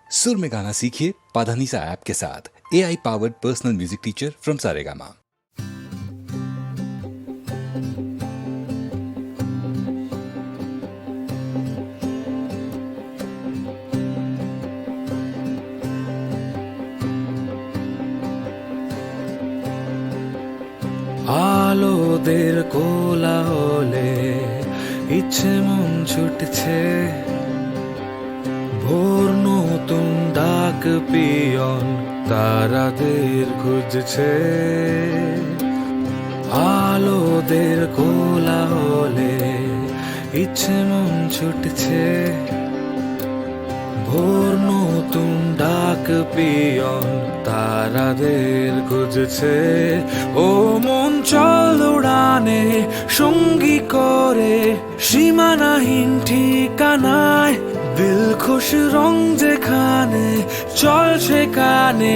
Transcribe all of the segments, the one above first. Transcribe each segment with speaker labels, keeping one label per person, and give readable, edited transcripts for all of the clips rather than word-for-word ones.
Speaker 1: सुर में गाना सीखिए पाधानीसा ऐप के साथ। AI powered personal music teacher from Saregama.
Speaker 2: আলোদের কোলাহলে ইচ্ছে মন ছুটছে, ভোর নতুন ডাক পিয়ন তারাদের খুঁজছে। আলোদের কোলাহলে ইচ্ছে মন ছুটছে, ভোর নতুন ডাক পিয়ন তারাদের খুঁজছে। ও মন চল উড়ানে সঙ্গী করে সীমানাহীন ঠিকানায়, দিল খুশ রং যেখানে চল সেখানে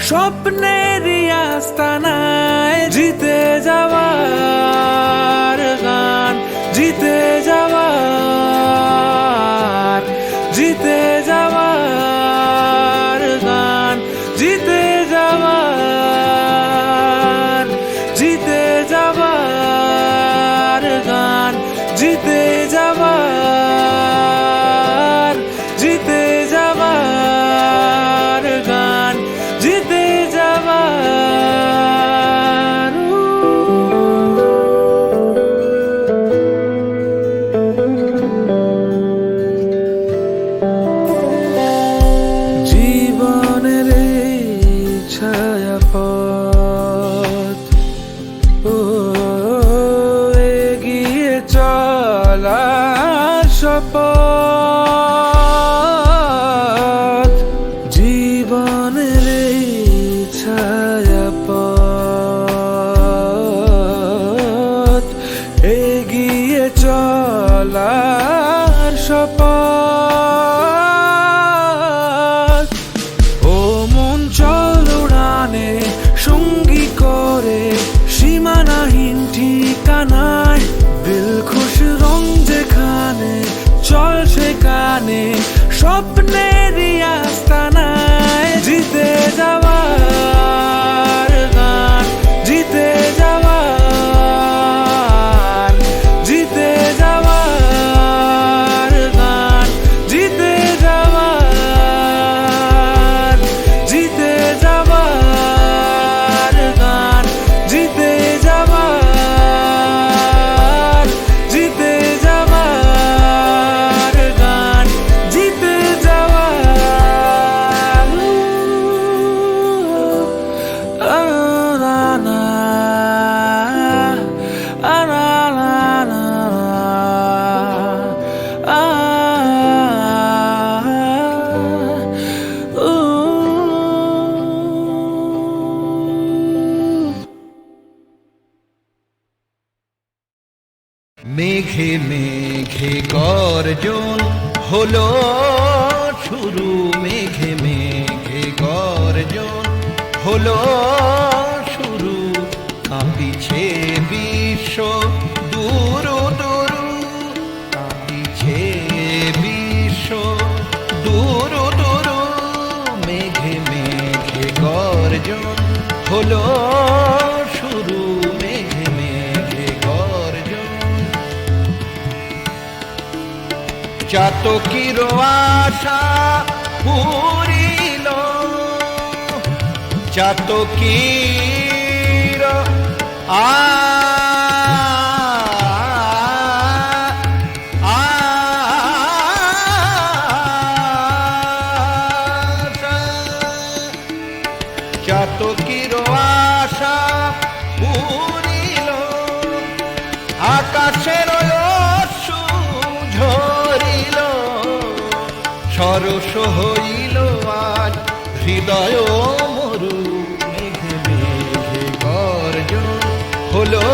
Speaker 2: স্বপ্নেরই আস্তানায়। জিতে যাওয়ার গান, জিতে যাওয়ার, জিতে যাওয়ার গান, জিতে যাওয়ার, জিতে যাওয়ার গান, জিতে যাওয়ার, জিতে যাওয়ার গান, জিতে যাওয়ার। জীবনের ছায়াপথ এগিয়ে চলা শপথ, জীবনের ছায়াপথ এগিয়ে চলার শপথ। ও মন চল উড়ানে সঙ্গী করে সীমানাহীন ঠিকানায়, দিল খুশ রং যেখানে চল সেখানে স্বপ্নেরই আস্তানায়। জিতে যাওয়ার গান, জিতে যাওয়ার, জিতে যাওয়ার গান, জিতে যাওয়ার, জিতে যাওয়ার গান, জিতে যাওয়ার, জিতে যাওয়ার গান, জিতে যাওয়ার।
Speaker 3: মেঘে মেঘে গর্জন হলো শুরু, মেঘে মেঘে গর্জন হলো শুরু। কাঁপিছে বিশ্ব দূর দূর, কাঁপিছে বিশ্ব দূর দূর। মেঘে মেঘে গর্জন হলো শুরু, মেঘে মেঘে গর্জন। চাতকির আশা পুরিল, চাতকির চাতকির আশা পুরিল, আকাশের অশ্রু ঝরিল, সরস হইল আজ হৃদয় মরু। মেঘে মেঘে গর্জন হলো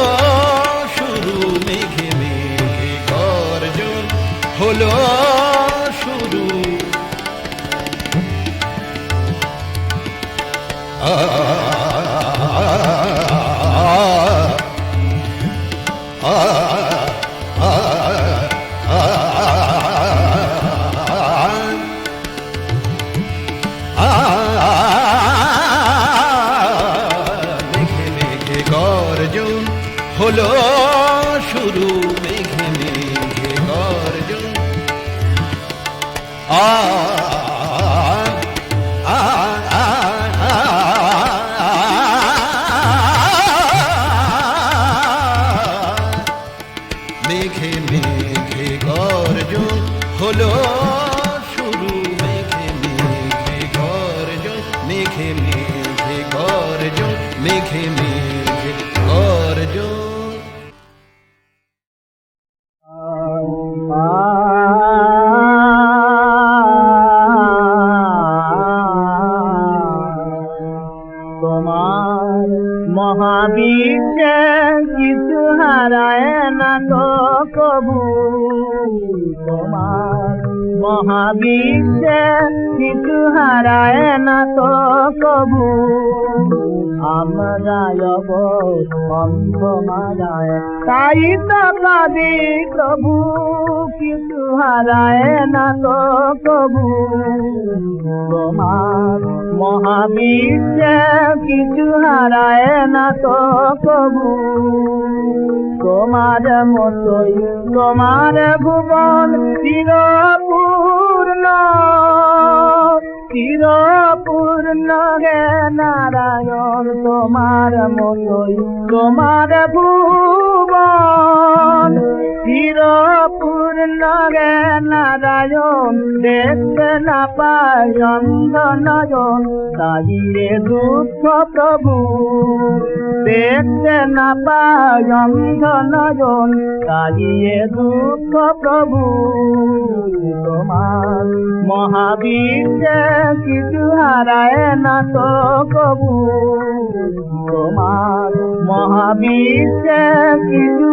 Speaker 3: শুরু, মেঘে মেঘে গর্জন হলো শুরু। মেঘে মেঘে গর্জন হলো শুরু মেঘে মেঘে গর্জন মেঘে মেঘে গর্জন হলো শুরু মেঘে মেঘে গর্জন মেঘে মেঘে গর্জন মেঘে মেঘে গর্জন
Speaker 4: তোমার মহাবিশ্বে কিছু হারায় না তো কবু তোমার মহাবিশ্বে কিছু হারায় না তো কবু আমরা মারায় তাই তো কাঁদি প্রভু কিছু হারায় না তো কবু তোমার মহাবিশ্বে কিছু হারায় না তো কবু তোমার মতোই তোমার ভুবন চিরপূর্ণ চিরপূর্ণ হে নারায়ণ তোমার মতোই তোমার ভুবন চিরপূর্ণ হে নারায়ণ দেখতে না পায় অন্ধ নয়ন তাই রে দুঃখ প্রভু দেখতে না পায় অন্ধ নয়ন তাই রে দুঃখ প্রভু তোমার মহাবিশ্বে কিছু হারায় না তো কবু তোমার মহাবিশ্বে কিছু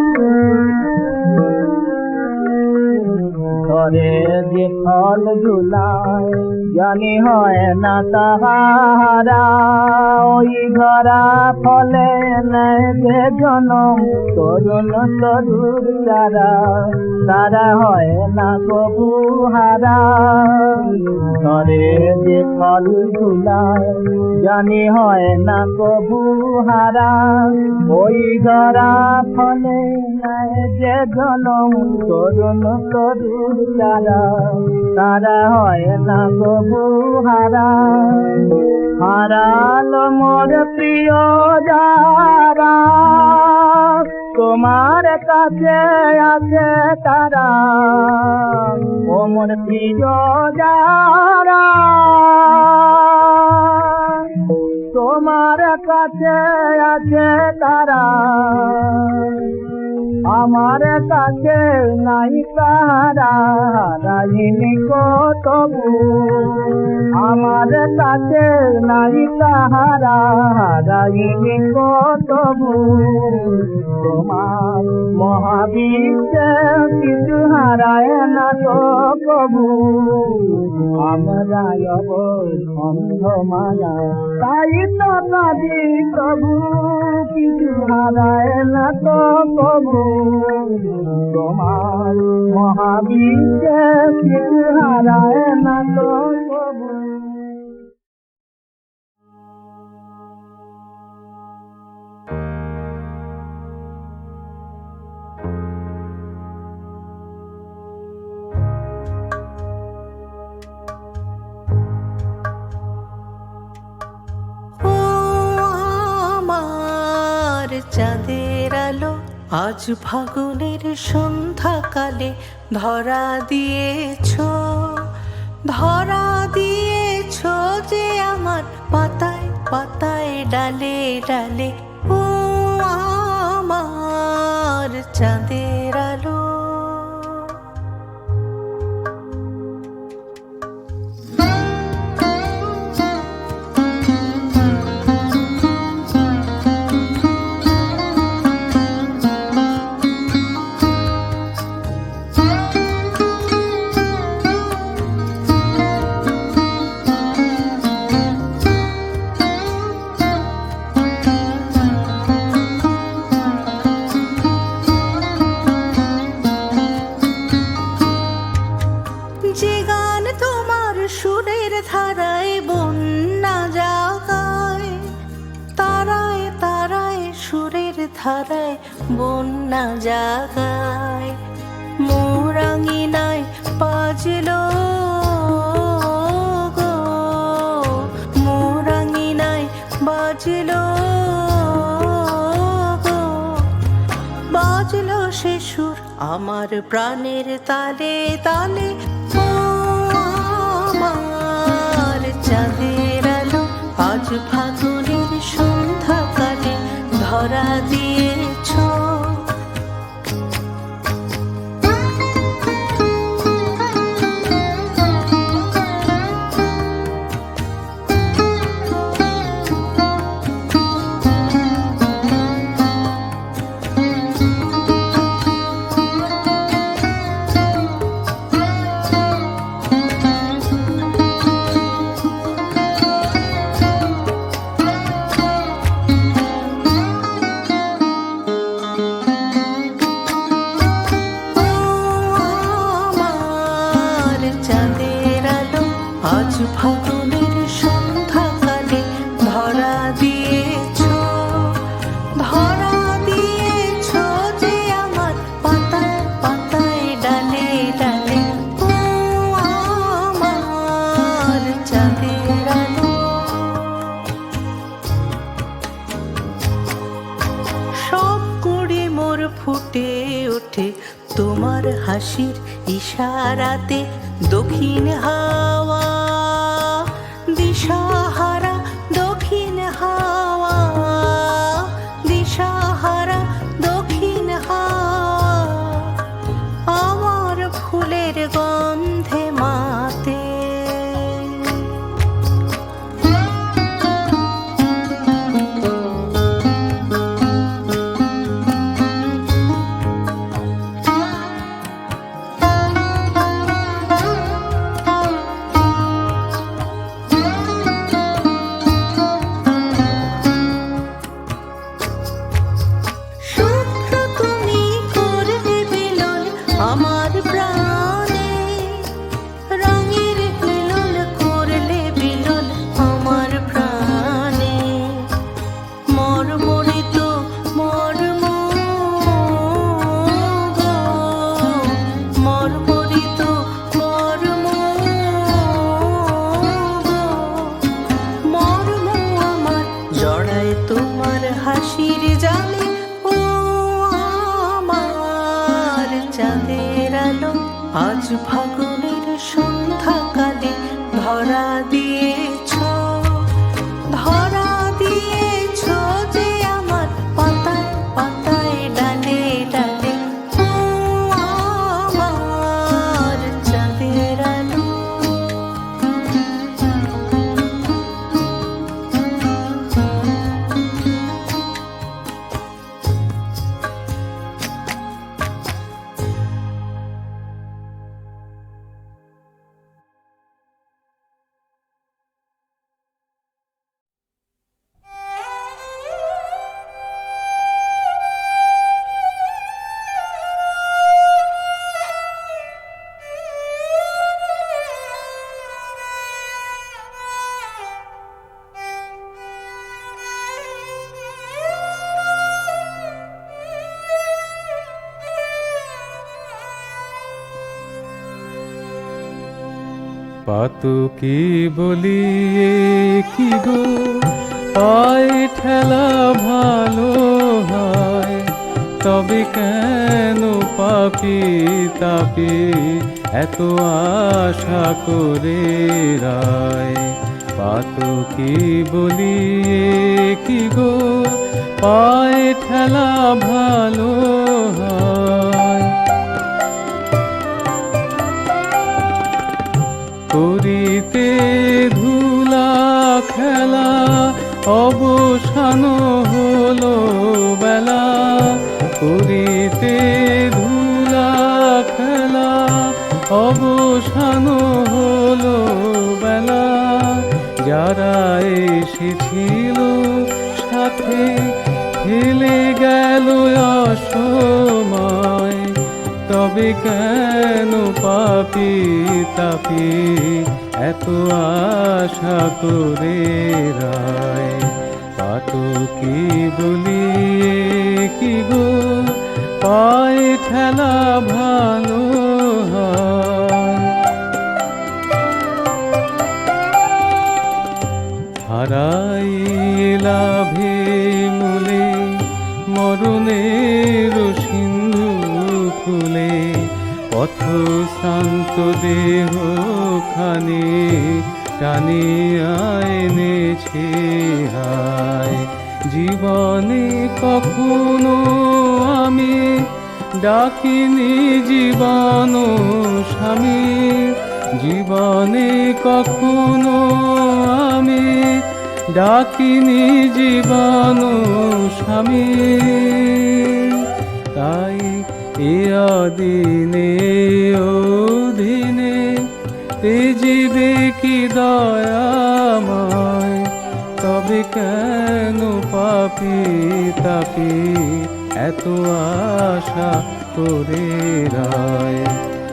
Speaker 4: ধরে যে ফল ঝুলায় জানি হয় না তাহারা ওই ধরা ফলে নেয় যে জনম তরুণ তরুর তারা তারা হয় না কবু হারা ধরে যে ফল ঝুলায় জানি হয় না কবু হারা ওই ধরা ফলে নেয় যে জনম তরুণ তরুর তারা তারা হয় না কবু হারা হারালো মোর প্রিয় যারা তোমার কাছে আছে তারা ও মোর প্রিয় যারা তোমার কাছে আছে তারা আমার কাছে নাই তাহারা হারাইনি তবু আমার কাছে নাই তাহারা হারাইনি তবু তোমার মহাবিশ্বে কিছু হারায় না তো কবু আমরা অন্ধ মায়া তাই তো কাঁদি প্রভু কিছু হারায় না তো কবু তোমার মহাবিশ্বে কিছু হারায় না তো কবু
Speaker 5: চাঁদের আলো আজ ফাগুনের সন্ধ্যাকালে ধরা দিয়েছ যে আমার পাতায় পাতায় ডালে ডালে ও আমার চাঁদের আলো ধারায় বন্যা জাগায়, মোরাঙিনায় বাজলো গো, মোরাঙিনায় বাজলো গো, বাজলো সে সুর আমার প্রাণের তালে তালে। ও আমার চাঁদের আলো আজ ফাগুনের সন্ধ্যাকালে ধরা দিয়েছ। আজ ফাগুনের সন্ধ্যাকালে ধরা দিয়েছ, ধরা দিয়েছ যে আমার পাতায় পাতায় ডালে ডালে। ও আমার চাঁদের আলো, সব কুড়ি মোর ফুটে ওঠে তোমার হাসির ইশারাতে। দক্ষিণ হাওয়া দিশাহারা, দক্ষিণ হাওয়া দিশাহারা, দক্ষিণ হাওয়া আমার ফুলের গন্ধে মাতে। আমার প্রাণে রঙের হিলোল করলে বিলোল আমার প্রাণে। মর্মরিত মর্ম গো, মর্মরিত মর্ম গো, মর্ম আমার জড়ায় তোমার হাসির জালে। ও আমার চাঁদের আলো আজ ফাগুনের সন্ধ্যাকালে ধরা দিয়েছ, ধরা দিয়েছ যে আমার পাতায় পাতায় ডালে ডালে। ও আমার চাঁদের আলো।
Speaker 2: পাতকি বলি কি গো, পায় ঠেলা ভালো হয়, তবে কেন পাপি তাপি এত আশা করে রায়। পাতকি বলি কি গো, পায় ঠেলা ভালো হয়, করিতে ধুলা খেলা অবসান হলো বেলা, করিতে ধুলা খেলা অবসান হলো বেলা। যারা এসেছিল সাথে ফেলে গেল অসময়, তবে কেন পাপি তাপি এত আশা করে রায়। পাতকি বলি কি গো, পায়ে ঠেলা ভালো হয়। হারাইলা মূলে মরণের সিন্ধু কুলে, পথ শান্ত দেহ খানি টানিয়া এনেছে হায়। জীবনে কখনো আমি ডাকিনি জীবন স্বামী, জীবনে কখনো আমি ডাকিনি জীবন স্বামী। তাই এ অদিনে অধীনে তেজিবে কি দয়াময়, তবে কেন পাপি তাপি এত আশা করে রয়।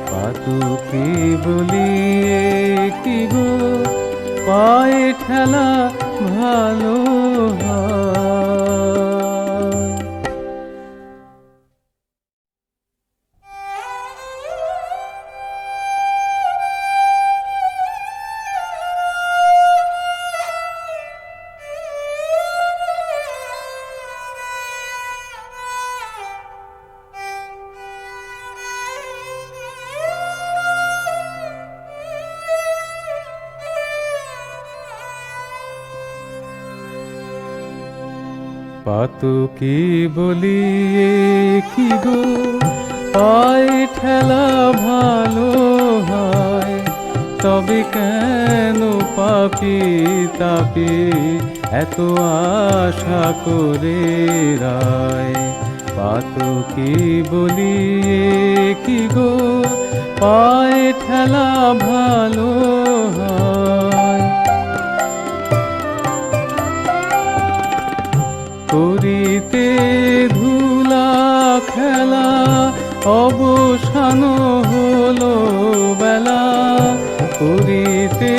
Speaker 2: পাতকি বলি কি গো, পায়ে ঠেলা ভালো হয়। পাতকি বলি কি গো, পায়ে ঠেলা ভালো হয়, তবে কেন পাপি তাপি এত আশা করে রায়। পাতকি বলি কি গো, পায়ে ঠেলা ভালো হয়। করিতে ধুলা খেলা অবসান হলো বেলা, করিতে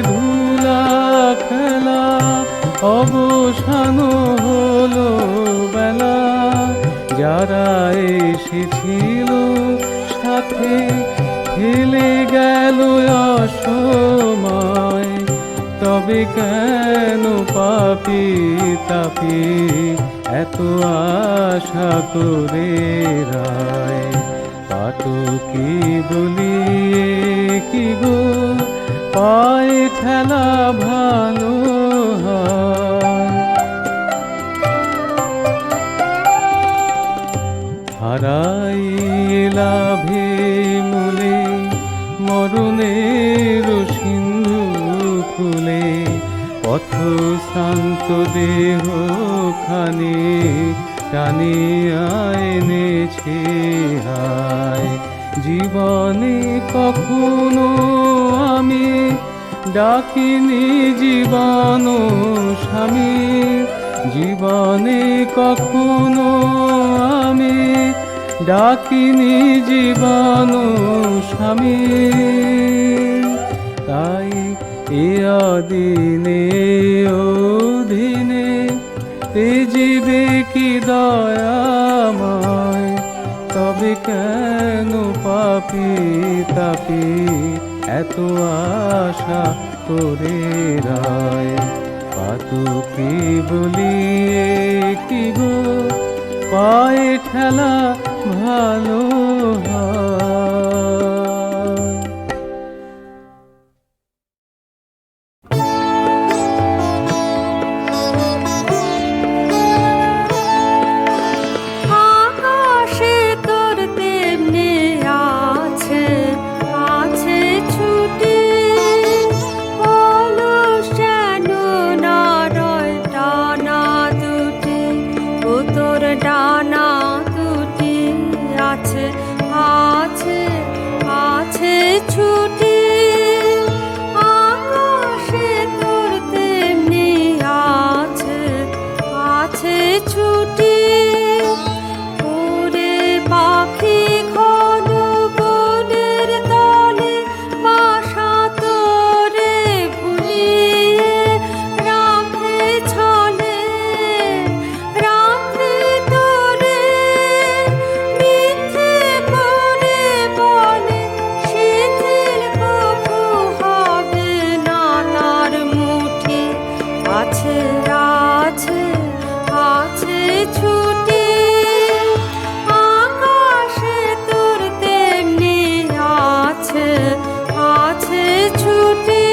Speaker 2: ধুলা খেলা অবসান হলো বেলা। যারা এসেছিল সাথে ফেলে গেল অসময়, তবে কেন পাপি তাপি এত আশা করে রায়। পাতকি বলি কি গো, পায়ে ঠেলা ভালো হয়। হারাইলা মূলে মরণের সিন্ধু কুলে, পথ শান্ত দেহ খানি টানিয়া এনেছে হায়। জীবনে কখনো আমি ডাকিনি জীবন স্বামী, জীবনে কখনো আমি ডাকিনি জীবন স্বামী। তাই এ অদিনে অধীনে তেজিবে কি দয়াময়, তবে কেন পাপি তাপি এত আশা করে রায়। পাতকি বলি কি গো, পায়ে ঠেলা ভালো হয়।
Speaker 6: আকাশে তোর তেমনি আছে আছে ছুটি, অলস যেন নারয় টানা দুটি, ও তোর ডানা দুটি আছে আছে আছে আছে আছে ছুটে আকাশে তোর তেমনি আছে আছে ছুটে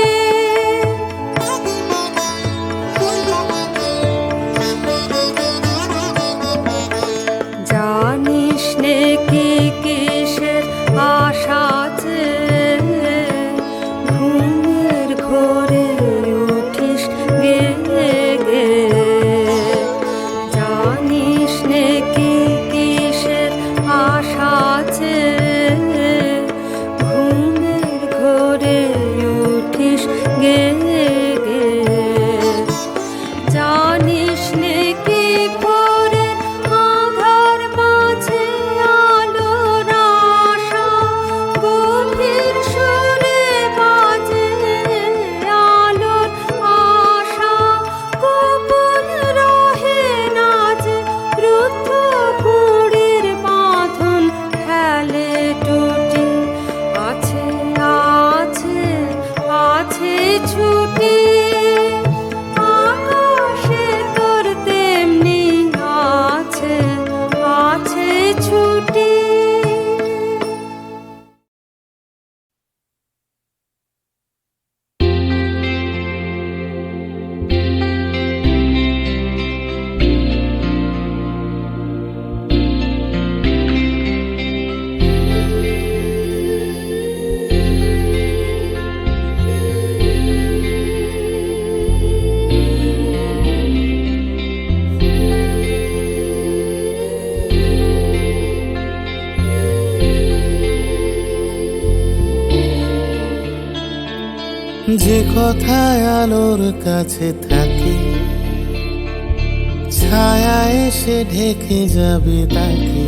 Speaker 6: জানিস নে কি কিসের আশাতে ঘুমের ঘোরে উঠিস গে গে জানিস নে কি কিসের আশাতে ঘুমের ঘোরে উঠিস গে গে জানিস নে কি ভোরে আধার মাঝে আলোর আশা গভীর সুরে বাজে আলোর আশা গোপন রহে না যে রুদ্ধ কুড়ির বাঁধন ফেলে টুটি আছে আছে আছে ছুটি আকাশে তোর তেমনি আছে আছে ছুটি
Speaker 2: যে কথায় আলোর কাছে থাকে ছায়া এসে ঢেকে যাবে তাকে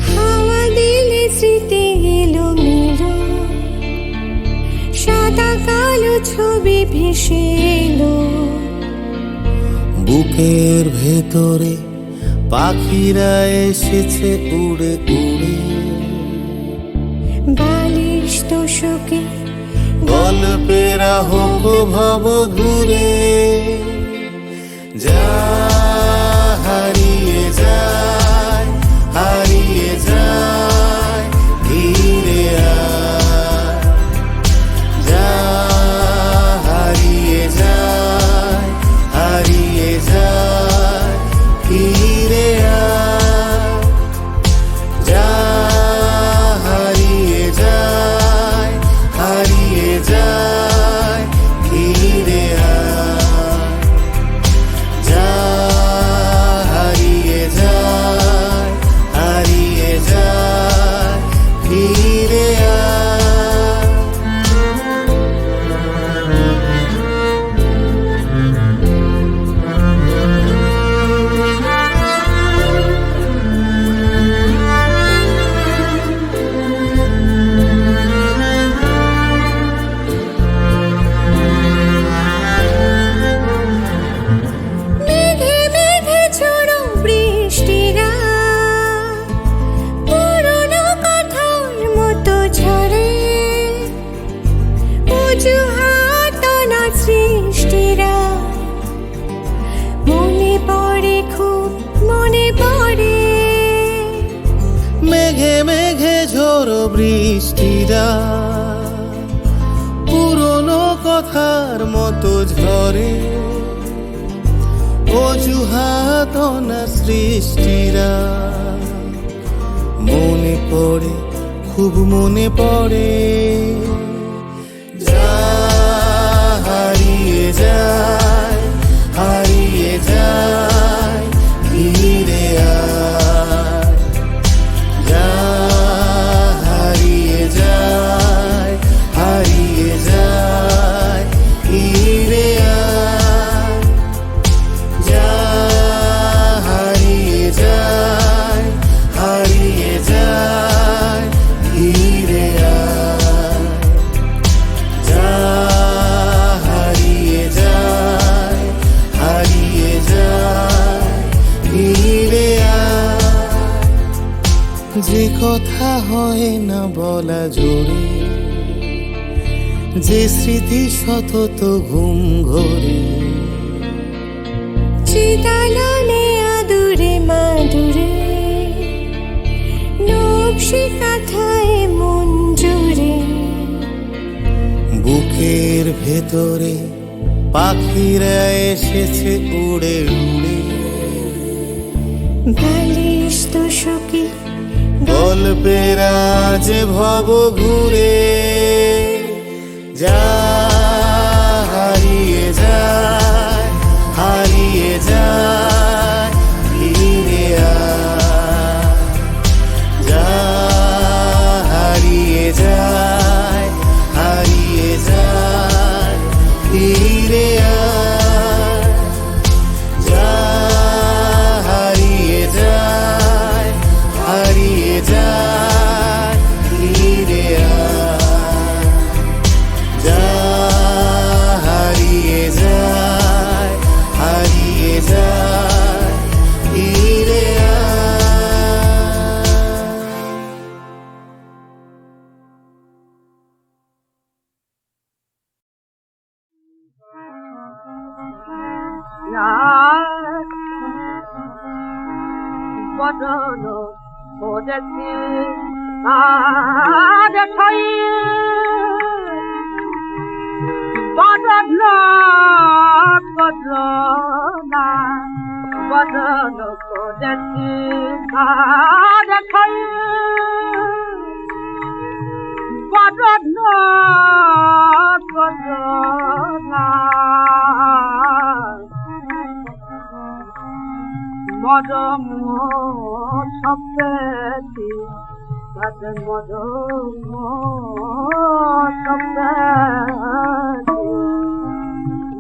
Speaker 6: হাওয়া দিলে স্মৃতি এলো মেলো সাদা কালো ছবি ভেসে এলো
Speaker 2: বুকের ভেতরে পাখিরা এসেছে উড়ে উড়ে
Speaker 6: বালিশ তোষকে
Speaker 2: গল্পেরা হোক ভব ঘুরে যা হারিয়ে যায় হারিয়ে যায় ধীরে আয় যা হারিয়ে যায় হারিয়ে যায় ধীরে আয় যা হারিয়ে যায় হারিয়ে যায় ধীরে আয় যা হারিয়ে যায় হারিয়ে যায় ধীরে আয়
Speaker 6: মেঘে মেঘে ঝোড়ো বৃষ্টিরা পুরনো কথার মতো ঝরে অজুহাত না সৃষ্টিরা মনে পড়ে খুব মনে পড়ে
Speaker 2: মেঘে মেঘে ঝোড়ো বৃষ্টিরা পুরনো কথার মতো ঝরে অজুহাত না সৃষ্টিরা মনে পড়ে খুব মনে পড়ে যা হারিয়ে যায় হারিয়ে যায় ধীরে আয় যা হারিয়ে যায় হারিয়ে যায় ধীরে আয় যা হারিয়ে যায় হারিয়ে যায় ধীরে আয় যা হারিয়ে যায় হারিয়ে যায় ধীরে আয় যে কথা হয় না বলা জোরে যে স্মৃতি সতত ঘুম ঘরে
Speaker 6: চিতালনে আদুরে মাদুরে নকশি কাঁথায় মন জুড়ে
Speaker 2: বুকের ভেতরে পাখিরা এসেছে উড়ে উড়ে
Speaker 6: বালিশ তোষকে
Speaker 2: গল্পের আজ ভব ঘুরে যা হারিয়ে যায় হারিয়ে যায় ফিরে আয় যা হারিয়ে যায় হারিয়ে যায় ফিরে আয় যা হারিয়ে যায় হারিয়ে যায় ফিরে আয় যা হারিয়ে যায় হারিয়ে যায় ফিরে
Speaker 4: বদল করেছি আজ ঠাই বদল না বদল করেছি আজ ঠাই বদল না মদম শব্দটি তাতে মদম শব্দটি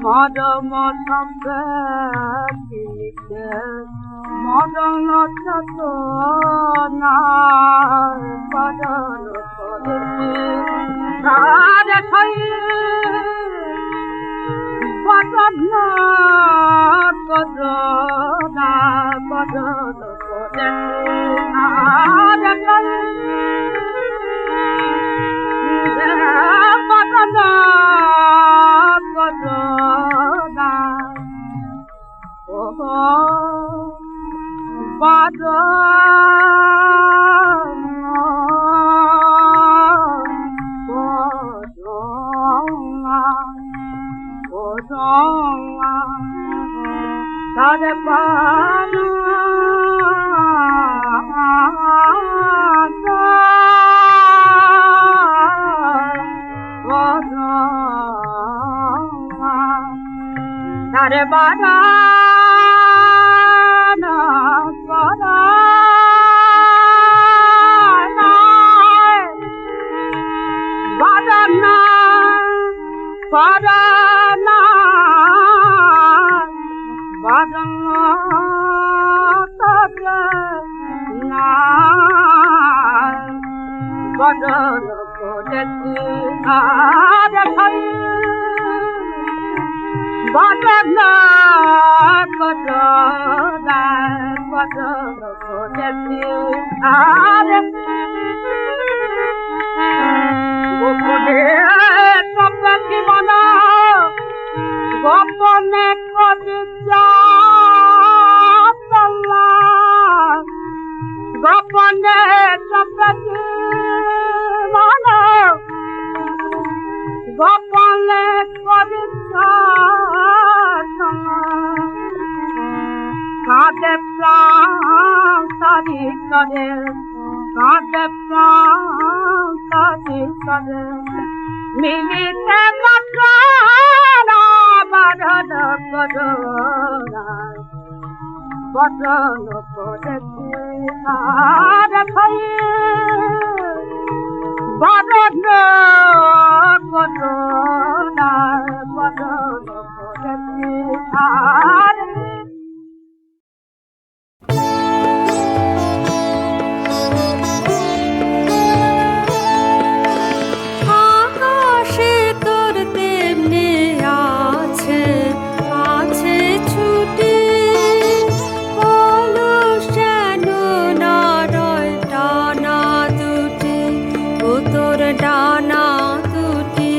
Speaker 4: মদম শব্দটি মদন চত না বদল করেছি তার ঠাই বদল না বদল করে আর বদল না ও তারে পানা তারে বানা বদল করেছি আর ভাই বদল করেছি আর গোপনে সপ্তাহে মনা গোপনে করে গোপনে সপ্তাহে মনা গোপনে করে কাঁদে প্রাণ সারি করে কাঁদে প্রাণ সারি করে মিলিতে বদলা বদল করোনা বদল করেছি আর ভাই বদল করোনা বদল করেছি আর
Speaker 6: ডানা দুটি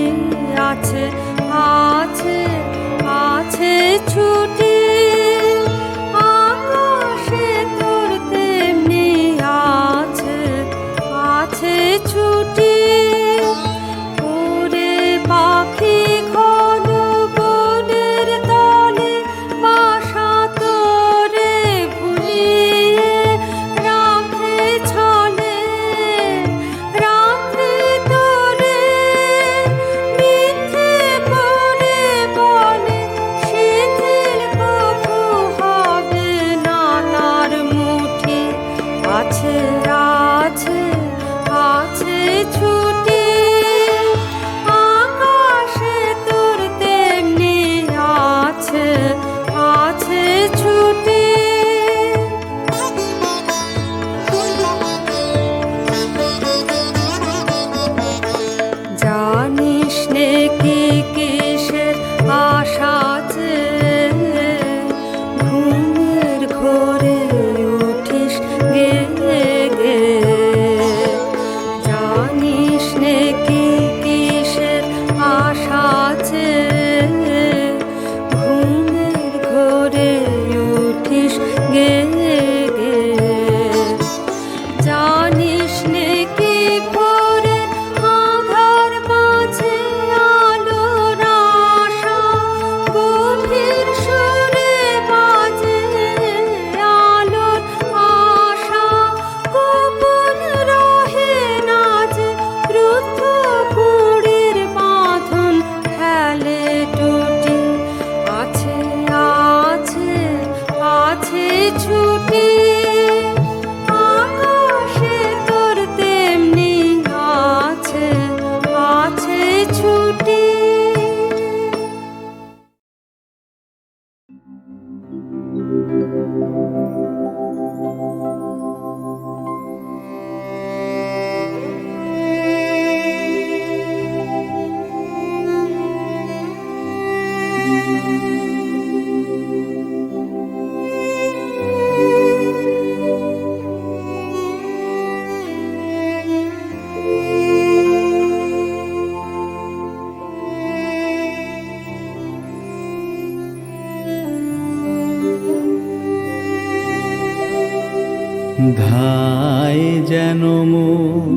Speaker 2: ধায় যেন মোর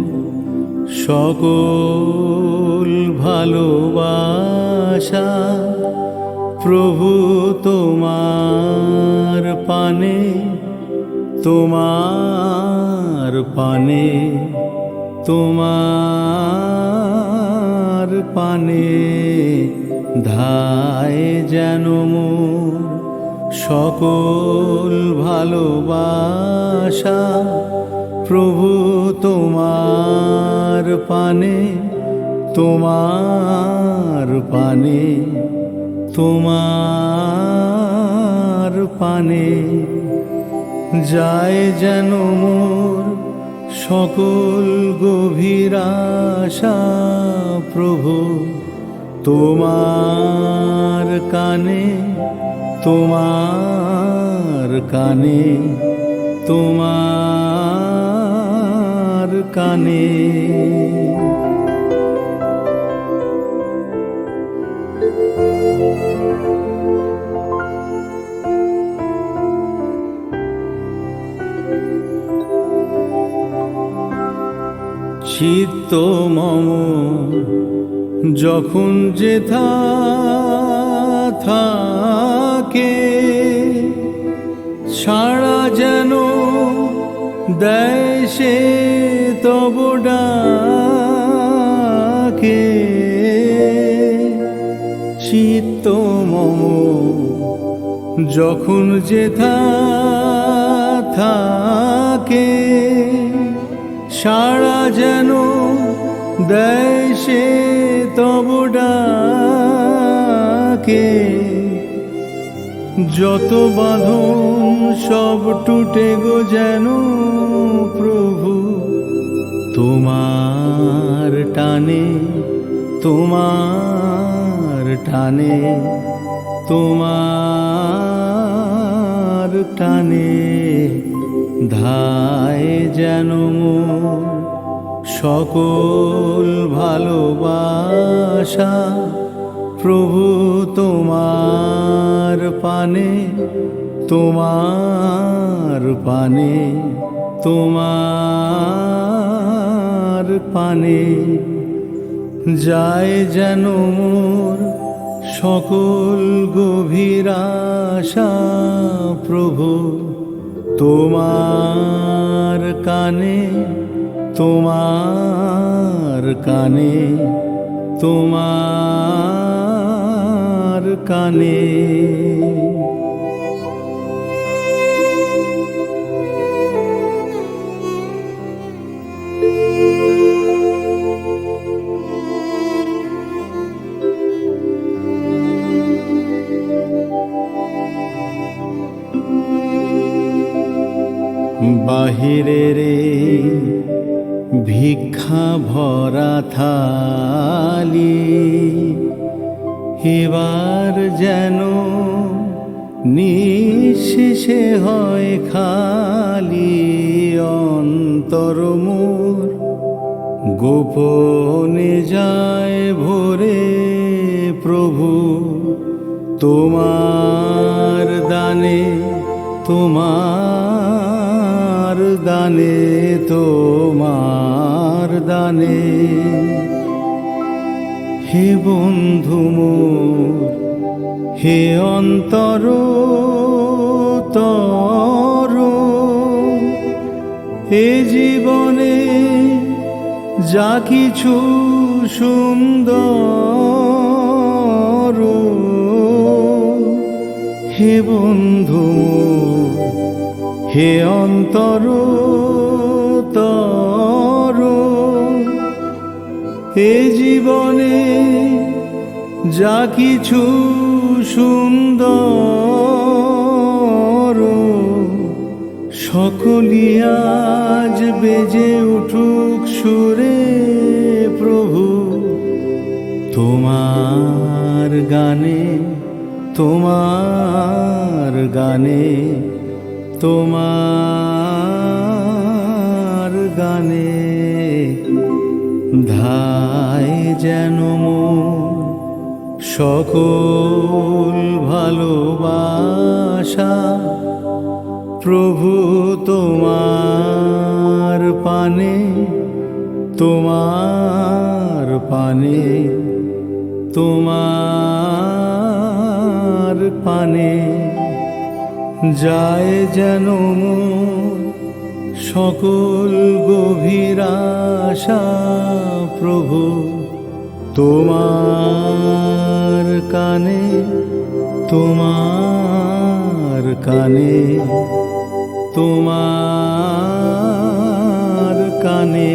Speaker 2: সকল ভালোবাসা প্রভু তোমার পানে, তোমার পানে, তোমার পানে। ধায় যেন মোর সকল ভালোবাসা প্রভু তোমার পানে, তোমার পানে, তোমার পানে। যায় যেন মোর সকল গভীর আশা প্রভু তোমার কানে, তোমার কানে, তোমার কানে। চিত্ত মম যখন যেথা থাকে সাড়া যেন দেয় সে তব ডাকে। চিত্ত মম যখন যেথা থাকে সাড়া যেন দেয় সে তব ডাকে। যত বাঁধন সব টুটে গো যেন প্রভু তোমার টানে, তোমার টানে, তোমার টানে। ধায় যেন মোর সকল ভালোবাসা প্রভু তোমার পানে, তোমার পানে, তোমার পানে। যায় যেন মোর সকল গভীর আশা প্রভু তোমার কানে, তোমার কানে, তোমার কানে। বাহিরের ভিক্ষা ভরা থালি এবার যেন নিঃশেষে হয় খালি। অন্তর মোর গোপনে যায় ভরে প্রভু তোমার দানে, তোমার দানে, তোমার দানে। হে বন্ধু মোর, হে অন্তর তর, এ জীবনে যা কিছু সুন্দর, হে বন্ধু হে অন্তর তর, এ জীবনে যা কিছু সুন্দর, সকলি আজ বেজে উঠুক সুরে প্রভু তোমার গানে, তোমার গানে, তোমার গানে ধায় যেন মন সকল ভালোবাসা। প্রভু তোমার পানে, তোমার পানে, তোমার পানে যায় যেন মন সকল গভীর আশা। প্রভু তোমার কানে, তোমার কানে, তোমার কানে।